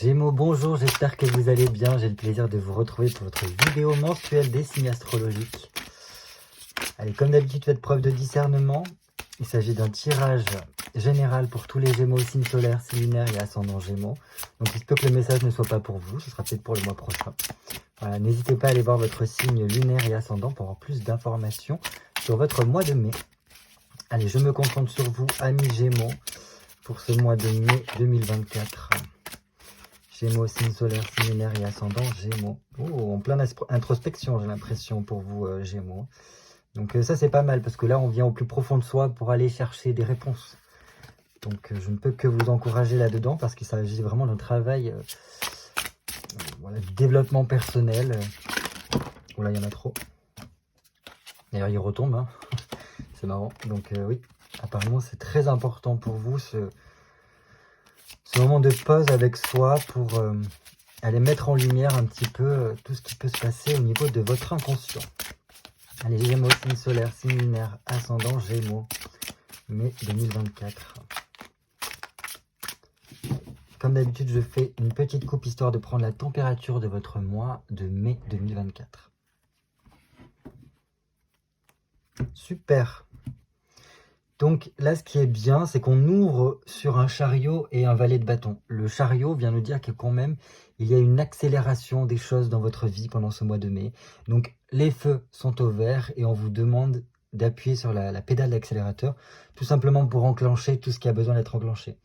Gémeaux, bonjour, j'espère que vous allez bien. J'ai le plaisir de vous retrouver pour votre vidéo mensuelle des signes astrologiques. Allez, comme d'habitude, faites preuve de discernement. Il s'agit d'un tirage général pour tous les Gémeaux, signes solaires, signes lunaires et ascendants Gémeaux. Donc il se peut que le message ne soit pas pour vous, ce sera peut-être pour le mois prochain. Voilà, n'hésitez pas à aller voir votre signe lunaire et ascendant pour avoir plus d'informations sur votre mois de mai. Allez, je me concentre sur vous, amis Gémeaux, pour ce mois de mai 2024. Gémeaux, signe solaire, signe lunaire et ascendant Gémeaux. Oh, en pleine introspection, j'ai l'impression, pour vous, Gémeaux. Donc ça, c'est pas mal, parce que là, on vient au plus profond de soi pour aller chercher des réponses. Donc je ne peux que vous encourager là-dedans, parce qu'il s'agit vraiment d'un travail, voilà, du développement personnel. Oh là, il y en a trop. D'ailleurs, il retombe, hein. C'est marrant. Donc oui, apparemment, c'est très important pour vous, ce moment de pause avec soi pour aller mettre en lumière un petit peu tout ce qui peut se passer au niveau de votre inconscient. Allez, Gémeaux, signe solaire, signe lunaire, ascendant Gémeaux, mai 2024. Comme d'habitude, je fais une petite coupe histoire de prendre la température de votre mois de mai 2024. Super. Donc là, ce qui est bien, c'est qu'on ouvre sur un chariot et un valet de bâton. Le chariot vient nous dire que quand même, il y a une accélération des choses dans votre vie pendant ce mois de mai. Donc les feux sont au vert et on vous demande d'appuyer sur la pédale d'accélérateur, tout simplement pour enclencher tout ce qui a besoin d'être enclenché.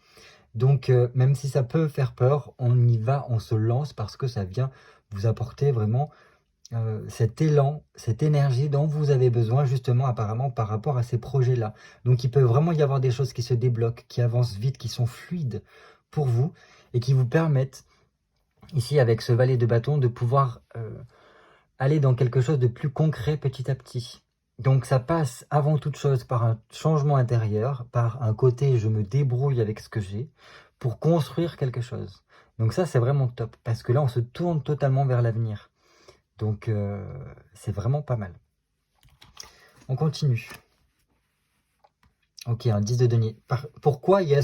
Donc même si ça peut faire peur, on y va, on se lance parce que ça vient vous apporter vraiment cet élan, cette énergie dont vous avez besoin justement apparemment par rapport à ces projets-là. Donc il peut vraiment y avoir des choses qui se débloquent, qui avancent vite, qui sont fluides pour vous et qui vous permettent, ici avec ce valet de bâton, de pouvoir aller dans quelque chose de plus concret petit à petit. Donc ça passe avant toute chose par un changement intérieur, par un côté je me débrouille avec ce que j'ai pour construire quelque chose. Donc ça c'est vraiment top parce que là on se tourne totalement vers l'avenir. Donc, c'est vraiment pas mal. On continue. Ok, un 10 de denier. Pourquoi il y a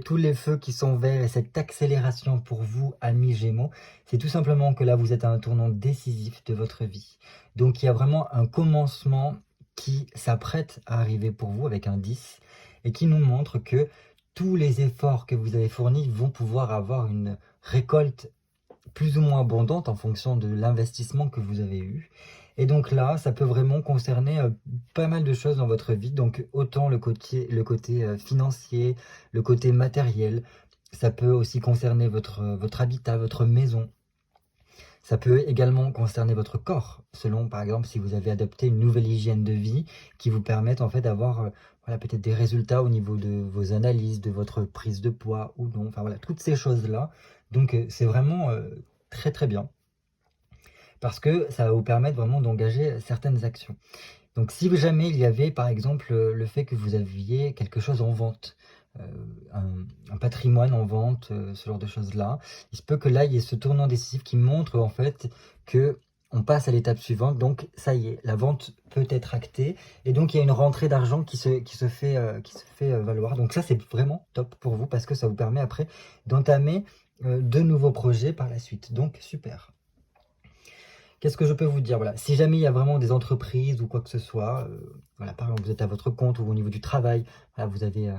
tous les feux qui sont verts et cette accélération pour vous, amis Gémeaux? C'est tout simplement que là, vous êtes à un tournant décisif de votre vie. Donc, il y a vraiment un commencement qui s'apprête à arriver pour vous avec un 10 et qui nous montre que tous les efforts que vous avez fournis vont pouvoir avoir une récolte plus ou moins abondante en fonction de l'investissement que vous avez eu. Et donc là, ça peut vraiment concerner pas mal de choses dans votre vie. Donc autant le côté financier, le côté matériel. Ça peut aussi concerner votre habitat, votre maison. Ça peut également concerner votre corps, selon par exemple si vous avez adopté une nouvelle hygiène de vie qui vous permette en fait d'avoir voilà, peut-être des résultats au niveau de vos analyses, de votre prise de poids ou non. Enfin voilà, toutes ces choses-là. Donc c'est vraiment très très bien parce que ça va vous permettre vraiment d'engager certaines actions. Donc si jamais il y avait par exemple le fait que vous aviez quelque chose en vente, un patrimoine en vente, ce genre de choses-là, il se peut que là il y ait ce tournant décisif qui montre en fait que on passe à l'étape suivante, donc ça y est, la vente peut être actée, et donc il y a une rentrée d'argent qui se fait valoir. Donc ça c'est vraiment top pour vous, parce que ça vous permet après d'entamer de nouveaux projets par la suite, donc super. Qu'est-ce que je peux vous dire? Voilà, si jamais il y a vraiment des entreprises ou quoi que ce soit, voilà, par exemple vous êtes à votre compte ou au niveau du travail, voilà, vous avez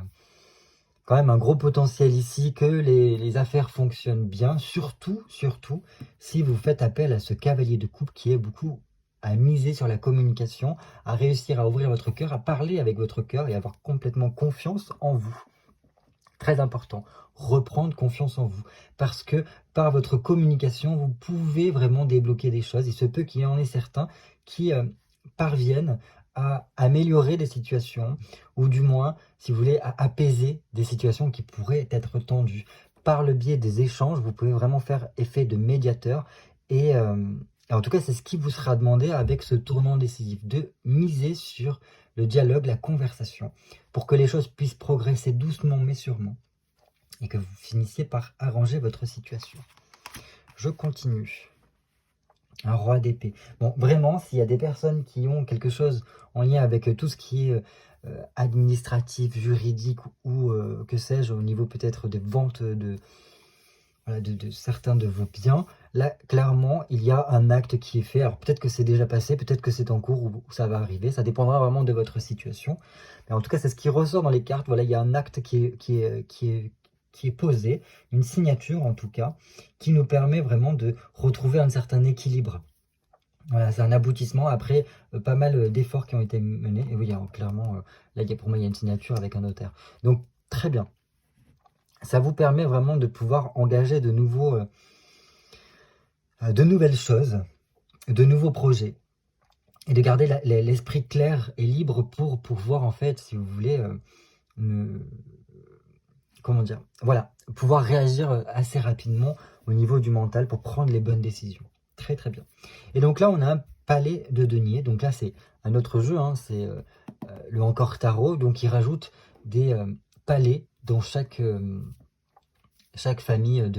quand même un gros potentiel ici que les affaires fonctionnent bien, surtout si vous faites appel à ce cavalier de coupe qui est beaucoup à miser sur la communication, à réussir à ouvrir votre cœur, à parler avec votre cœur et avoir complètement confiance en vous. Très important, reprendre confiance en vous, parce que par votre communication, vous pouvez vraiment débloquer des choses. Il se peut qu'il y en ait certains qui parviennent à améliorer des situations, ou du moins, si vous voulez, à apaiser des situations qui pourraient être tendues. Par le biais des échanges, vous pouvez vraiment faire effet de médiateur, et en tout cas, c'est ce qui vous sera demandé avec ce tournant décisif, de miser sur le dialogue, la conversation, pour que les choses puissent progresser doucement mais sûrement, et que vous finissiez par arranger votre situation. Je continue. Un roi d'épée. Bon, vraiment, s'il y a des personnes qui ont quelque chose en lien avec tout ce qui est administratif, juridique ou que sais-je, au niveau peut-être des ventes voilà, de certains de vos biens. Là, clairement, il y a un acte qui est fait. Alors peut-être que c'est déjà passé, peut-être que c'est en cours ou ça va arriver. Ça dépendra vraiment de votre situation. Mais en tout cas, c'est ce qui ressort dans les cartes. Voilà, il y a un acte qui est posé, une signature en tout cas, qui nous permet vraiment de retrouver un certain équilibre. Voilà, c'est un aboutissement après pas mal d'efforts qui ont été menés. Et oui, alors, clairement, là, pour moi, il y a une signature avec un notaire. Donc, très bien. Ça vous permet vraiment de pouvoir engager de nouvelles choses, de nouveaux projets, et de garder l'esprit clair et libre pour pouvoir, en fait, si vous voulez, comment dire, voilà, pouvoir réagir assez rapidement au niveau du mental pour prendre les bonnes décisions. Très très bien. Et donc là, on a un palais de denier. Donc là, c'est un autre jeu, hein, c'est le Encore Tarot. Donc il rajoute des palais dans chaque famille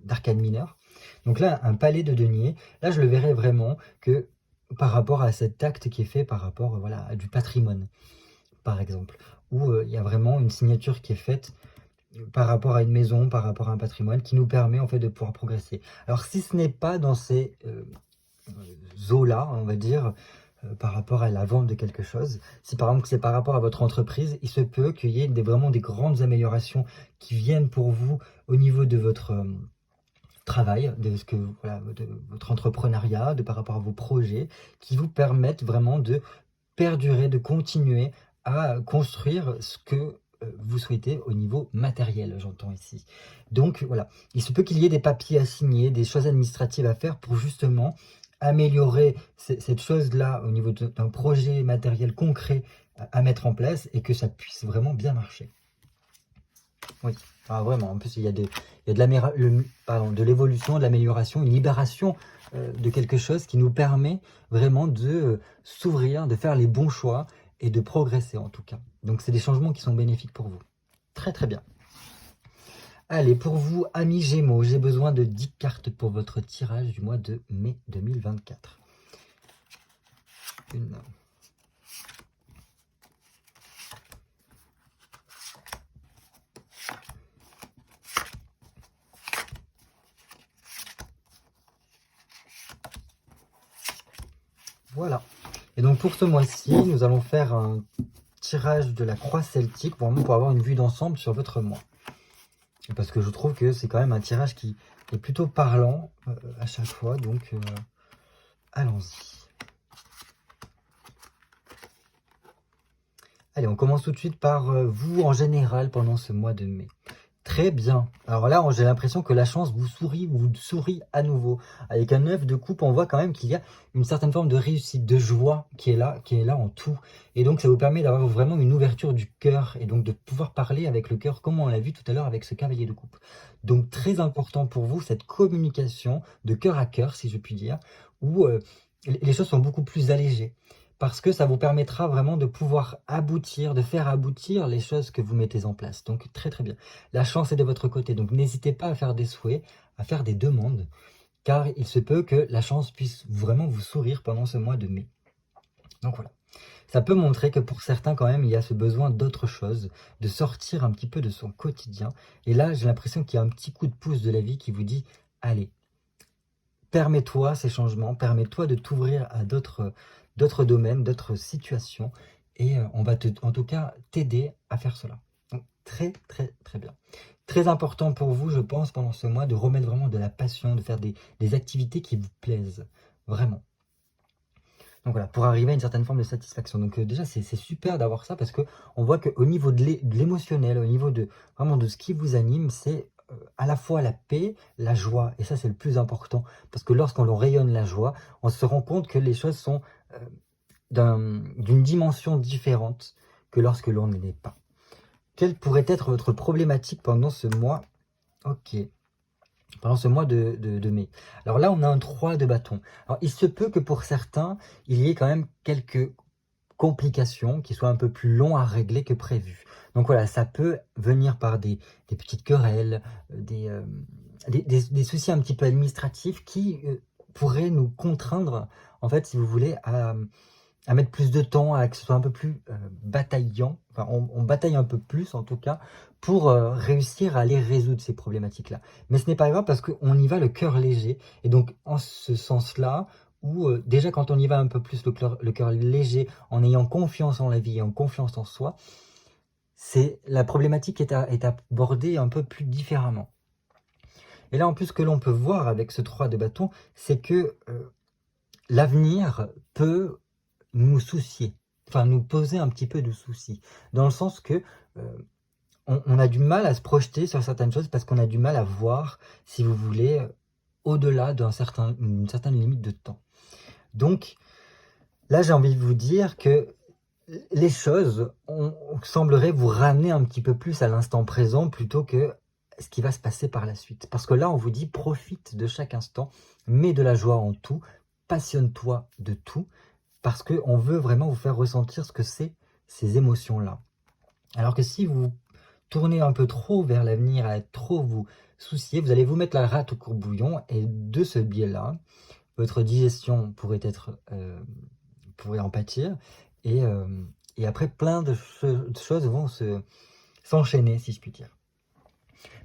d'arcades mineures. Donc là, un palais de denier, là, je le verrais vraiment que par rapport à cet acte qui est fait par rapport voilà, à du patrimoine, par exemple, où il y a vraiment une signature qui est faite par rapport à une maison, par rapport à un patrimoine, qui nous permet en fait de pouvoir progresser. Alors si ce n'est pas dans ces eaux-là, on va dire, par rapport à la vente de quelque chose, si par exemple c'est par rapport à votre entreprise, il se peut qu'il y ait vraiment des grandes améliorations qui viennent pour vous au niveau de votre travail, voilà, de votre entrepreneuriat, par rapport à vos projets, qui vous permettent vraiment de perdurer, de continuer à construire ce que vous souhaitez au niveau matériel, j'entends ici. Donc voilà, il se peut qu'il y ait des papiers à signer, des choses administratives à faire pour justement améliorer cette chose-là au niveau d'un projet matériel concret à mettre en place et que ça puisse vraiment bien marcher. Oui, ah, vraiment, en plus il y a de l'évolution, de l'amélioration, une libération de quelque chose qui nous permet vraiment de s'ouvrir, de faire les bons choix et de progresser en tout cas. Donc c'est des changements qui sont bénéfiques pour vous. Très très bien. Allez, pour vous, amis Gémeaux, j'ai besoin de 10 cartes pour votre tirage du mois de mai 2024. Une. Voilà. Et donc pour ce mois-ci, nous allons faire un tirage de la croix celtique, vraiment pour avoir une vue d'ensemble sur votre mois. Parce que je trouve que c'est quand même un tirage qui est plutôt parlant à chaque fois, donc allons-y. Allez, on commence tout de suite par vous en général pendant ce mois de mai. Très bien. Alors là, j'ai l'impression que la chance vous sourit à nouveau. Avec un 9 de coupe, on voit quand même qu'il y a une certaine forme de réussite, de joie qui est là en tout. Et donc, ça vous permet d'avoir vraiment une ouverture du cœur et donc de pouvoir parler avec le cœur, comme on l'a vu tout à l'heure avec ce cavalier de coupe. Donc, très important pour vous, cette communication de cœur à cœur, si je puis dire, où les choses sont beaucoup plus allégées. Parce que ça vous permettra vraiment de pouvoir aboutir, de faire aboutir les choses que vous mettez en place. Donc très très bien. La chance est de votre côté, donc n'hésitez pas à faire des souhaits, à faire des demandes, car il se peut que la chance puisse vraiment vous sourire pendant ce mois de mai. Donc voilà. Ça peut montrer que pour certains quand même, il y a ce besoin d'autre chose, de sortir un petit peu de son quotidien. Et là, j'ai l'impression qu'il y a un petit coup de pouce de la vie qui vous dit, allez, permets-toi ces changements, permets-toi de t'ouvrir à d'autres domaines, d'autres situations, et on va en tout cas t'aider à faire cela. Donc très très très bien. Très important pour vous, je pense, pendant ce mois, de remettre vraiment de la passion, de faire des activités qui vous plaisent, vraiment. Donc voilà, pour arriver à une certaine forme de satisfaction. Donc déjà, c'est super d'avoir ça, parce qu'on voit qu'au niveau de l'émotionnel, au niveau vraiment de ce qui vous anime, c'est à la fois la paix, la joie, et ça c'est le plus important, parce que lorsqu'on rayonne la joie, on se rend compte que les choses sont d'une dimension différente que lorsque l'on ne l'est pas. Quelle pourrait être votre problématique pendant ce mois? Ok, pendant ce mois de mai. Alors là, on a un 3 de bâton. Alors il se peut que pour certains, il y ait quand même quelques complications qui soient un peu plus longs à régler que prévu. Donc voilà, ça peut venir par des petites querelles, des soucis un petit peu administratifs qui pourraient nous contraindre, en fait, si vous voulez, à mettre plus de temps, à que ce soit un peu plus bataillant. Enfin, on bataille un peu plus, en tout cas, pour réussir à aller résoudre ces problématiques-là. Mais ce n'est pas grave parce qu'on y va le cœur léger. Et donc, en ce sens-là, où déjà quand on y va un peu plus le cœur léger, en ayant confiance en la vie et en confiance en soi, la problématique est abordée un peu plus différemment. Et là, en plus, ce que l'on peut voir avec ce 3 de bâton, c'est que l'avenir peut nous soucier, enfin nous poser un petit peu de soucis, dans le sens que on a du mal à se projeter sur certaines choses parce qu'on a du mal à voir, si vous voulez, au-delà d'une certaine limite de temps. Donc là, j'ai envie de vous dire que les choses sembleraient vous ramener un petit peu plus à l'instant présent plutôt que ce qui va se passer par la suite. Parce que là, on vous dit, profite de chaque instant, mets de la joie en tout, passionne-toi de tout, parce qu'on veut vraiment vous faire ressentir ce que c'est ces émotions-là. Alors que si vous tournez un peu trop vers l'avenir, à être trop vous soucier, vous allez vous mettre la rate au courbouillon, et de ce biais-là, votre digestion pourrait en pâtir, et après plein de choses vont s'enchaîner, si je puis dire.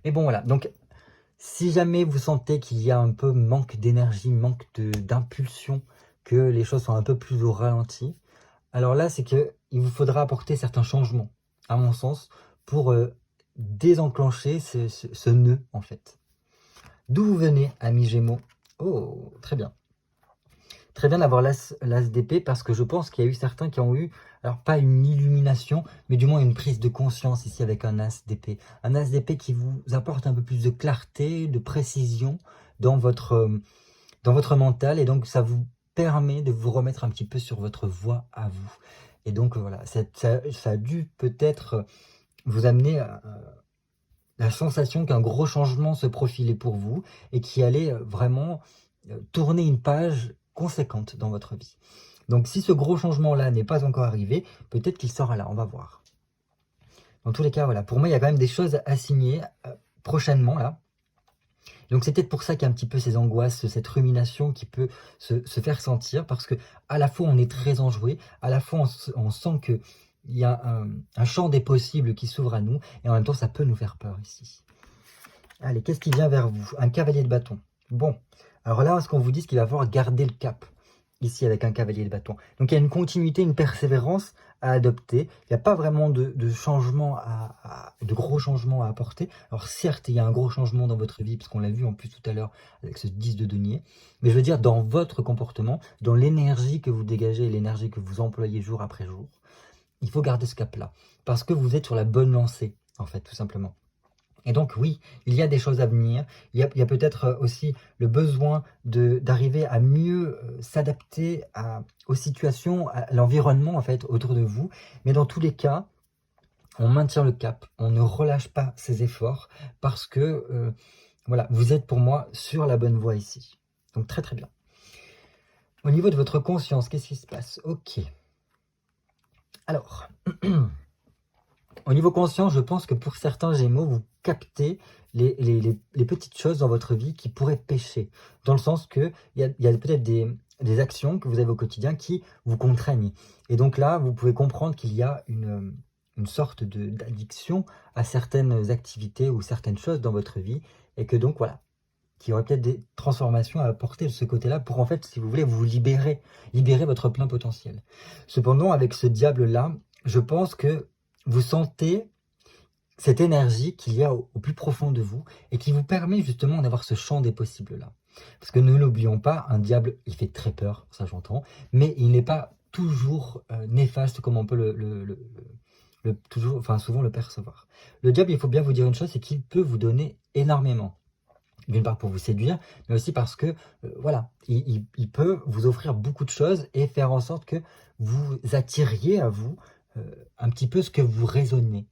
Mais bon, voilà, donc si jamais vous sentez qu'il y a un peu manque d'énergie, manque d'impulsion, que les choses sont un peu plus au ralenti, alors là, c'est qu'il vous faudra apporter certains changements, à mon sens, pour désenclencher ce nœud, en fait. D'où vous venez, amis Gémeaux? Oh, très bien. Très bien d'avoir l'as d'épée, parce que je pense qu'il y a eu certains qui ont eu, alors pas une illumination, mais du moins une prise de conscience ici avec un as d'épée. Un as d'épée qui vous apporte un peu plus de clarté, de précision dans votre mental, et donc ça vous permet de vous remettre un petit peu sur votre voie à vous. Et donc voilà, ça a dû peut-être vous amener à la sensation qu'un gros changement se profilait pour vous et qui allait vraiment tourner une page conséquente dans votre vie. Donc si ce gros changement-là n'est pas encore arrivé, peut-être qu'il sera là, on va voir. Dans tous les cas, voilà, pour moi, il y a quand même des choses à signer prochainement, là. Donc c'est peut-être pour ça qu'il y a un petit peu ces angoisses, cette rumination qui peut se faire sentir, parce que à la fois on est très enjoué, à la fois on sent qu'il y a un champ des possibles qui s'ouvre à nous, et en même temps ça peut nous faire peur ici. Allez, qu'est-ce qui vient vers vous? Un cavalier de bâton. Bon, alors là, ce qu'on vous dit, c'est qu'il va falloir garder le cap, ici avec un cavalier de bâton. Donc il y a une continuité, une persévérance à adopter. Il n'y a pas vraiment de changement, de gros changements à apporter. Alors certes, il y a un gros changement dans votre vie, parce qu'on l'a vu en plus tout à l'heure avec ce 10 de denier. Mais je veux dire, dans votre comportement, dans l'énergie que vous dégagez et l'énergie que vous employez jour après jour, il faut garder ce cap-là. Parce que vous êtes sur la bonne lancée, en fait, tout simplement. Et donc oui, il y a des choses à venir, il y a peut-être aussi le besoin d'arriver à mieux s'adapter aux situations, à l'environnement en fait autour de vous, mais dans tous les cas, on maintient le cap, on ne relâche pas ses efforts, parce que voilà, vous êtes pour moi sur la bonne voie ici. Donc très très bien. Au niveau de votre conscience, qu'est-ce qui se passe? Ok. Alors... Au niveau conscient, je pense que pour certains Gémeaux, vous captez les petites choses dans votre vie qui pourraient pécher. Dans le sens qu'il y a peut-être des actions que vous avez au quotidien qui vous contraignent. Et donc là, vous pouvez comprendre qu'il y a une sorte d'addiction à certaines activités ou certaines choses dans votre vie. Et que donc, voilà, qu'il y aurait peut-être des transformations à apporter de ce côté-là pour, en fait, si vous voulez, vous libérer votre plein potentiel. Cependant, avec ce diable-là, je pense que vous sentez cette énergie qu'il y a au plus profond de vous et qui vous permet justement d'avoir ce champ des possibles-là. Parce que ne l'oublions pas, un diable, il fait très peur, ça j'entends, mais il n'est pas toujours néfaste comme on peut souvent le percevoir. Le diable, il faut bien vous dire une chose, c'est qu'il peut vous donner énormément. D'une part pour vous séduire, mais aussi parce que, voilà, il peut vous offrir beaucoup de choses et faire en sorte que vous attiriez à vous un petit peu ce que vous raisonnez.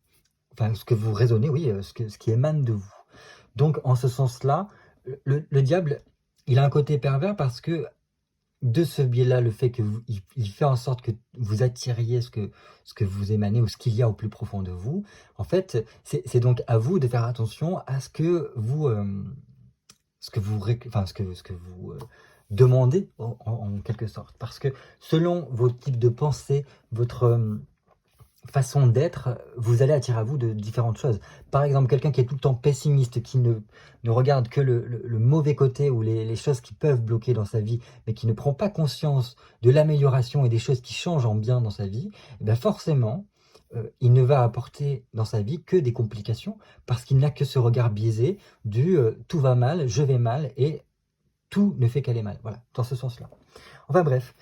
Enfin, ce que vous raisonnez, oui, ce qui émane de vous. Donc, en ce sens-là, le diable, il a un côté pervers parce que, de ce biais-là, le fait qu'il fait en sorte que vous attiriez ce que vous émanez ou ce qu'il y a au plus profond de vous, en fait, c'est donc à vous de faire attention à ce que vous demander en quelque sorte. Parce que selon vos types de pensée, votre façon d'être, vous allez attirer à vous de différentes choses. Par exemple, quelqu'un qui est tout le temps pessimiste, qui ne regarde que le mauvais côté ou les choses qui peuvent bloquer dans sa vie, mais qui ne prend pas conscience de l'amélioration et des choses qui changent en bien dans sa vie, eh bien forcément, il ne va apporter dans sa vie que des complications parce qu'il n'a que ce regard biaisé du tout va mal, je vais mal et tout ne fait qu'aller mal. Voilà, dans ce sens-là. Enfin bref,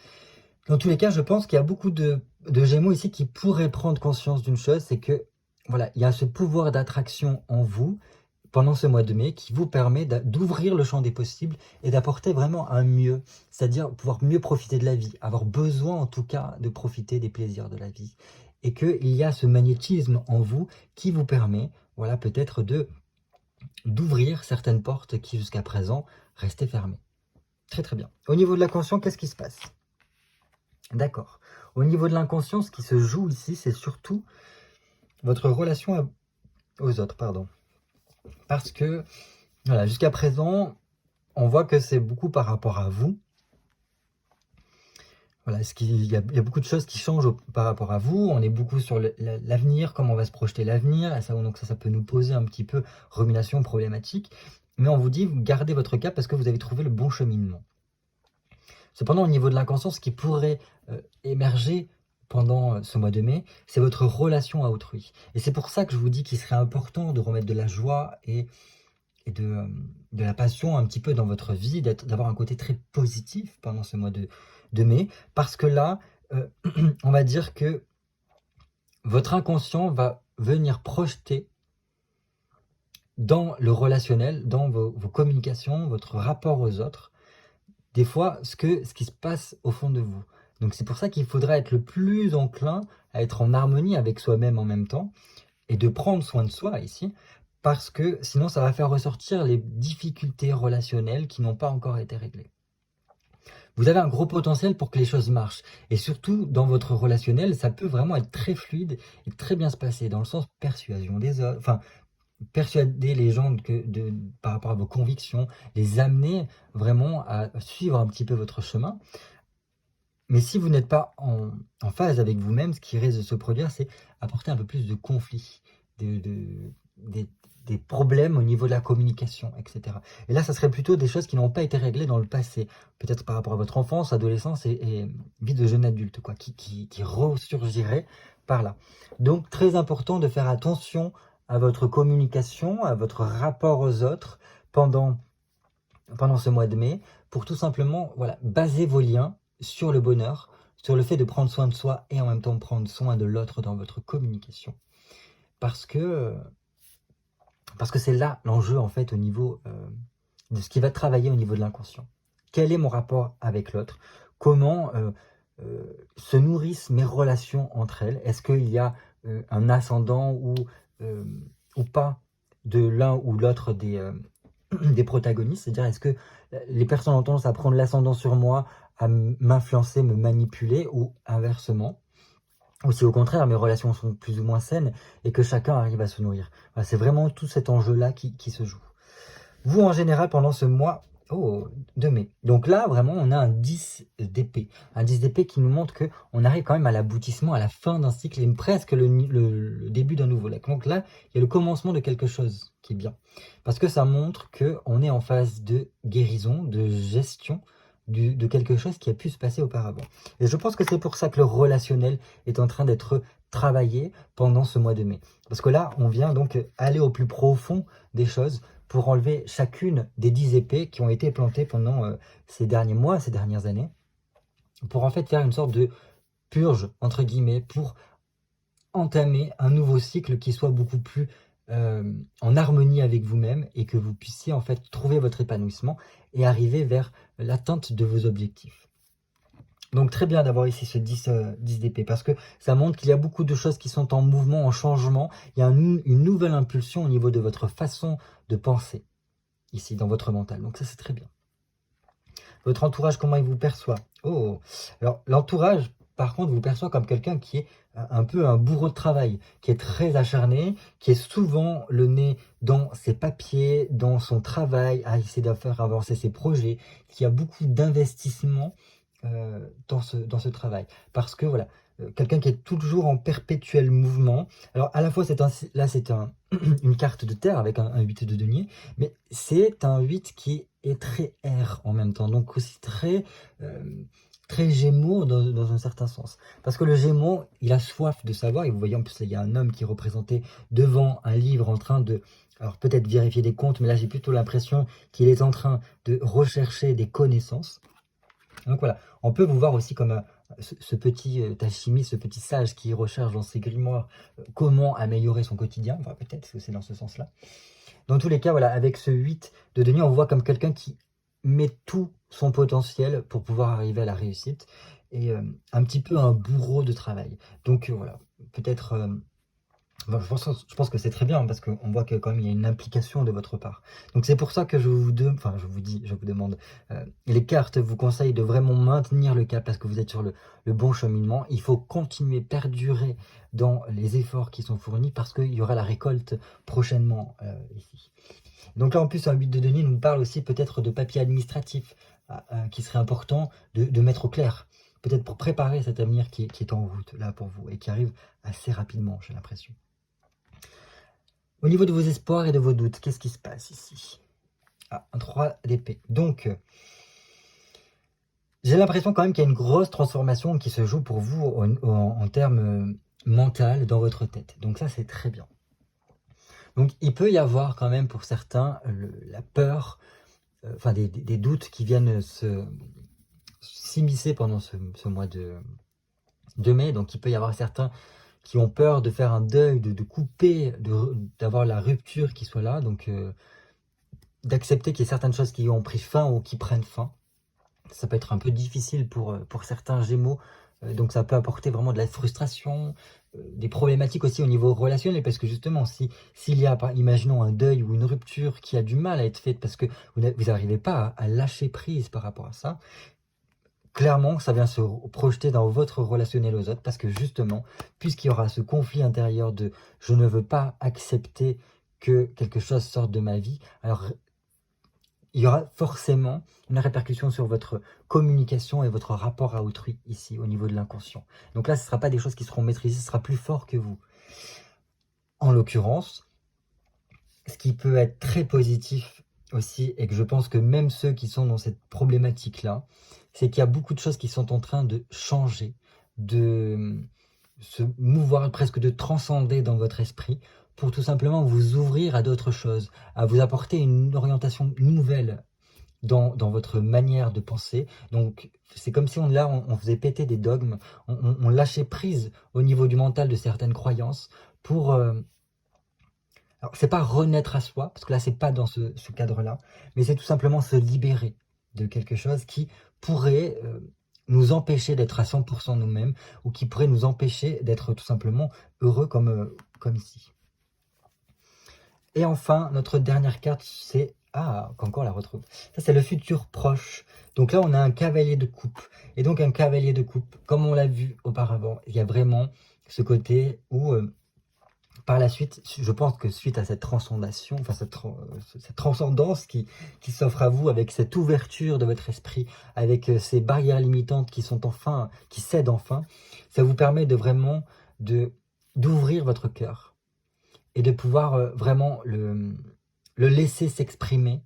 dans tous les cas, je pense qu'il y a beaucoup de Gémeaux ici qui pourraient prendre conscience d'une chose, c'est que voilà, il y a ce pouvoir d'attraction en vous pendant ce mois de mai qui vous permet d'ouvrir le champ des possibles et d'apporter vraiment un mieux, c'est-à-dire pouvoir mieux profiter de la vie, avoir besoin en tout cas de profiter des plaisirs de la vie. Et qu'il y a ce magnétisme en vous qui vous permet, voilà, peut-être d'ouvrir certaines portes qui jusqu'à présent restaient fermées. Très très bien. Au niveau de la conscience, qu'est-ce qui se passe? D'accord. Au niveau de l'inconscient, ce qui se joue ici, c'est surtout votre relation aux autres, pardon. Parce que, voilà, jusqu'à présent, on voit que c'est beaucoup par rapport à vous. Voilà, il y a beaucoup de choses qui changent par rapport à vous. On est beaucoup sur l'avenir, comment on va se projeter l'avenir. Donc ça peut nous poser un petit peu rumination, problématique. Mais on vous dit, gardez votre cap parce que vous avez trouvé le bon cheminement. Cependant, au niveau de l'inconscient, ce qui pourrait émerger pendant ce mois de mai, c'est votre relation à autrui. Et c'est pour ça que je vous dis qu'il serait important de remettre de la joie et de la passion un petit peu dans votre vie, d'avoir un côté très positif pendant ce mois de mai, parce que là, on va dire que votre inconscient va venir projeter dans le relationnel, dans vos communications, votre rapport aux autres, des fois ce qui se passe au fond de vous. Donc c'est pour ça qu'il faudra être le plus enclin à être en harmonie avec soi-même en même temps et de prendre soin de soi ici, parce que sinon ça va faire ressortir les difficultés relationnelles qui n'ont pas encore été réglées. Vous avez un gros potentiel pour que les choses marchent. Et surtout, dans votre relationnel, ça peut vraiment être très fluide et très bien se passer, dans le sens persuasion des autres, enfin, persuader les gens par rapport à vos convictions, les amener vraiment à suivre un petit peu votre chemin. Mais si vous n'êtes pas en phase avec vous-même, ce qui risque de se produire, c'est apporter un peu plus de conflits, des problèmes au niveau de la communication, etc. Et là, ça serait plutôt des choses qui n'ont pas été réglées dans le passé, peut-être par rapport à votre enfance, adolescence et vie de jeune adulte, quoi, qui ressurgirait par là. Donc, très important de faire attention à votre communication, à votre rapport aux autres pendant ce mois de mai, pour tout simplement baser vos liens sur le bonheur, sur le fait de prendre soin de soi et en même temps prendre soin de l'autre dans votre communication. Parce que c'est là l'enjeu en fait au niveau de ce qui va travailler au niveau de l'inconscient. Quel est mon rapport avec l'autre? Comment se nourrissent mes relations entre elles? Est-ce qu'il y a un ascendant ou pas de l'un ou l'autre des protagonistes? C'est-à-dire, est-ce que les personnes ont tendance à prendre l'ascendant sur moi, à m'influencer, me manipuler, ou inversement? Ou si au contraire mes relations sont plus ou moins saines et que chacun arrive à se nourrir. Voilà, c'est vraiment tout cet enjeu-là qui se joue. Vous, en général, pendant ce mois de mai. Donc là, vraiment, on a un 10 d'épée. Un 10 d'épée qui nous montre qu'on arrive quand même à l'aboutissement, à la fin d'un cycle, et presque le début d'un nouveau lac. Donc là, il y a le commencement de quelque chose qui est bien. Parce que ça montre qu'on est en phase de guérison, de gestion, de quelque chose qui a pu se passer auparavant. Et je pense que c'est pour ça que le relationnel est en train d'être travaillé pendant ce mois de mai. Parce que là, on vient donc aller au plus profond des choses pour enlever chacune des 10 épées qui ont été plantées pendant ces derniers mois, ces dernières années, pour en fait faire une sorte de purge, entre guillemets, pour entamer un nouveau cycle qui soit beaucoup plus en harmonie avec vous-même et que vous puissiez en fait trouver votre épanouissement et arriver vers l'atteinte de vos objectifs. Donc très bien d'avoir ici ce 10 d'épée, parce que ça montre qu'il y a beaucoup de choses qui sont en mouvement, en changement. Il y a une nouvelle impulsion au niveau de votre façon de penser, ici, dans votre mental. Donc ça, c'est très bien. Votre entourage, comment il vous perçoit? Oh, alors l'entourage, par contre, vous perçoit comme quelqu'un qui est un peu un bourreau de travail, qui est très acharné, qui est souvent le nez dans ses papiers, dans son travail, à essayer de faire avancer ses projets, qui a beaucoup d'investissement dans ce travail. Parce que voilà, quelqu'un qui est toujours en perpétuel mouvement. Alors à la fois, là c'est une carte de terre avec un 8 de denier, mais c'est un 8 qui est très air en même temps, donc aussi très Gémeaux dans un certain sens. Parce que le Gémeaux, il a soif de savoir, et vous voyez en plus, il y a un homme qui est représenté devant un livre en train de, alors peut-être vérifier des comptes, mais là j'ai plutôt l'impression qu'il est en train de rechercher des connaissances. Donc voilà, on peut vous voir aussi comme ce petit alchimiste, ce petit sage qui recherche dans ses grimoires comment améliorer son quotidien, enfin peut-être que c'est dans ce sens-là. Dans tous les cas, voilà, avec ce 8 de denier, on voit comme quelqu'un qui met tout son potentiel pour pouvoir arriver à la réussite, et un petit peu un bourreau de travail. Donc voilà, peut-être... Enfin, je pense que c'est très bien parce qu'on voit que quand même il y a une implication de votre part. Donc c'est pour ça que je vous demande, les cartes vous conseillent de vraiment maintenir le cap parce que vous êtes sur le bon cheminement. Il faut continuer, perdurer dans les efforts qui sont fournis parce qu'il y aura la récolte prochainement ici. Donc là en plus un 8 de denier nous parle aussi peut-être de papier administratif qui serait important de mettre au clair. Peut-être pour préparer cet avenir qui est en route là pour vous et qui arrive assez rapidement, j'ai l'impression. Au niveau de vos espoirs et de vos doutes, qu'est-ce qui se passe ici? Ah, un 3 d'épée. Donc, j'ai l'impression quand même qu'il y a une grosse transformation qui se joue pour vous en termes mental dans votre tête. Donc ça, c'est très bien. Donc, il peut y avoir quand même pour certains la peur, enfin des doutes qui viennent s'immiscer pendant ce mois de mai. Donc, il peut y avoir certains qui ont peur de faire un deuil, de couper, d'avoir la rupture qui soit là, donc d'accepter qu'il y ait certaines choses qui ont pris fin ou qui prennent fin. Ça peut être un peu difficile pour certains Gémeaux, donc ça peut apporter vraiment de la frustration, des problématiques aussi au niveau relationnel, parce que justement, s'il y a, imaginons, un deuil ou une rupture qui a du mal à être faite parce que vous n'arrivez pas à lâcher prise par rapport à ça, clairement, ça vient se projeter dans votre relationnel aux autres parce que justement, puisqu'il y aura ce conflit intérieur de « je ne veux pas accepter que quelque chose sorte de ma vie », alors il y aura forcément une répercussion sur votre communication et votre rapport à autrui ici, au niveau de l'inconscient. Donc là, ce ne sera pas des choses qui seront maîtrisées, ce sera plus fort que vous. En l'occurrence, ce qui peut être très positif aussi, et que je pense que même ceux qui sont dans cette problématique-là, c'est qu'il y a beaucoup de choses qui sont en train de changer, de se mouvoir, presque de transcender dans votre esprit, pour tout simplement vous ouvrir à d'autres choses, à vous apporter une orientation nouvelle dans votre manière de penser. Donc c'est comme si on faisait péter des dogmes, on lâchait prise au niveau du mental de certaines croyances pour... alors, c'est pas renaître à soi, parce que là, c'est pas dans ce cadre-là, mais c'est tout simplement se libérer de quelque chose qui pourrait nous empêcher d'être à 100% nous-mêmes, ou qui pourrait nous empêcher d'être tout simplement heureux comme ici. Et enfin, notre dernière carte, c'est... Ah, encore on la retrouve. Ça, c'est le futur proche. Donc là, on a un cavalier de coupe. Et donc, un cavalier de coupe, comme on l'a vu auparavant, il y a vraiment ce côté où... par la suite, je pense que suite à cette transcendation, enfin cette transcendance qui s'offre à vous avec cette ouverture de votre esprit, avec ces barrières limitantes qui cèdent enfin, ça vous permet de vraiment d'ouvrir votre cœur et de pouvoir vraiment le laisser s'exprimer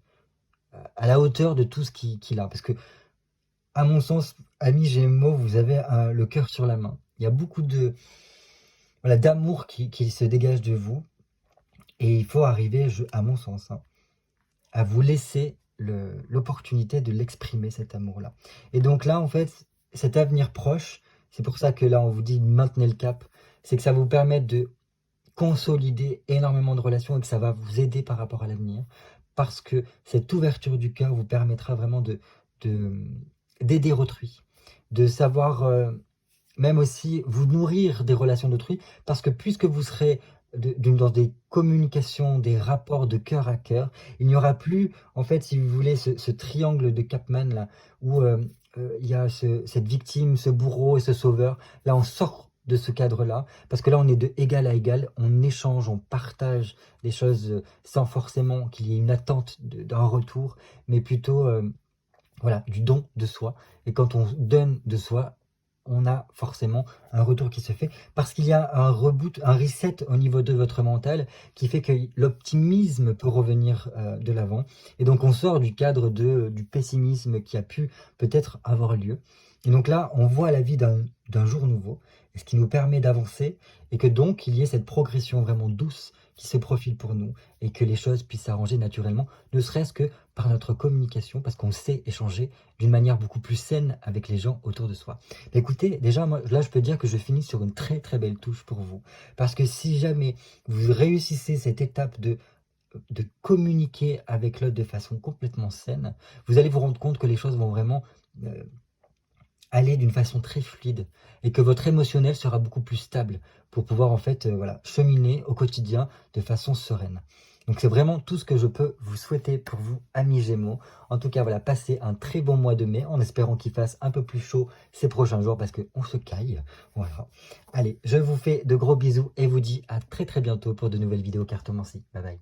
à la hauteur de tout ce qu'il a. Parce que, à mon sens, amis Gémeaux, vous avez le cœur sur la main. Il y a beaucoup d'amour qui se dégage de vous, et il faut arriver, à mon sens, à vous laisser l'opportunité de l'exprimer, cet amour-là. Et donc là, en fait, cet avenir proche, c'est pour ça que là, on vous dit maintenez le cap, c'est que ça vous permet de consolider énormément de relations et que ça va vous aider par rapport à l'avenir, parce que cette ouverture du cœur vous permettra vraiment d'aider autrui, de savoir... même aussi vous nourrir des relations d'autrui, parce que puisque vous serez dans des communications, des rapports de cœur à cœur, il n'y aura plus, en fait, si vous voulez, ce triangle de Capman, là, où il y a cette victime, ce bourreau et ce sauveur. Là, on sort de ce cadre-là, parce que là, on est de égal à égal, on échange, on partage des choses sans forcément qu'il y ait une attente d'un retour, mais plutôt voilà, du don de soi. Et quand on donne de soi, on a forcément un retour qui se fait, parce qu'il y a un reboot, un reset au niveau de votre mental, qui fait que l'optimisme peut revenir de l'avant. Et donc on sort du cadre du pessimisme qui a pu peut-être avoir lieu. Et donc là, on voit la vie d'un jour nouveau, et ce qui nous permet d'avancer, et que donc il y ait cette progression vraiment douce qui se profile pour nous, et que les choses puissent s'arranger naturellement, ne serait-ce que par notre communication, parce qu'on sait échanger d'une manière beaucoup plus saine avec les gens autour de soi. Mais écoutez, déjà, moi, là, je peux dire que je finis sur une très très belle touche pour vous. Parce que si jamais vous réussissez cette étape de communiquer avec l'autre de façon complètement saine, vous allez vous rendre compte que les choses vont vraiment euh, aller d'une façon très fluide, et que votre émotionnel sera beaucoup plus stable pour pouvoir en fait voilà, cheminer au quotidien de façon sereine. Donc c'est vraiment tout ce que je peux vous souhaiter pour vous, amis Gémeaux. En tout cas, voilà, passez un très bon mois de mai, en espérant qu'il fasse un peu plus chaud ces prochains jours, parce qu'on se caille. Voilà. Allez, je vous fais de gros bisous et vous dis à très très bientôt pour de nouvelles vidéos cartomancie. Bye bye.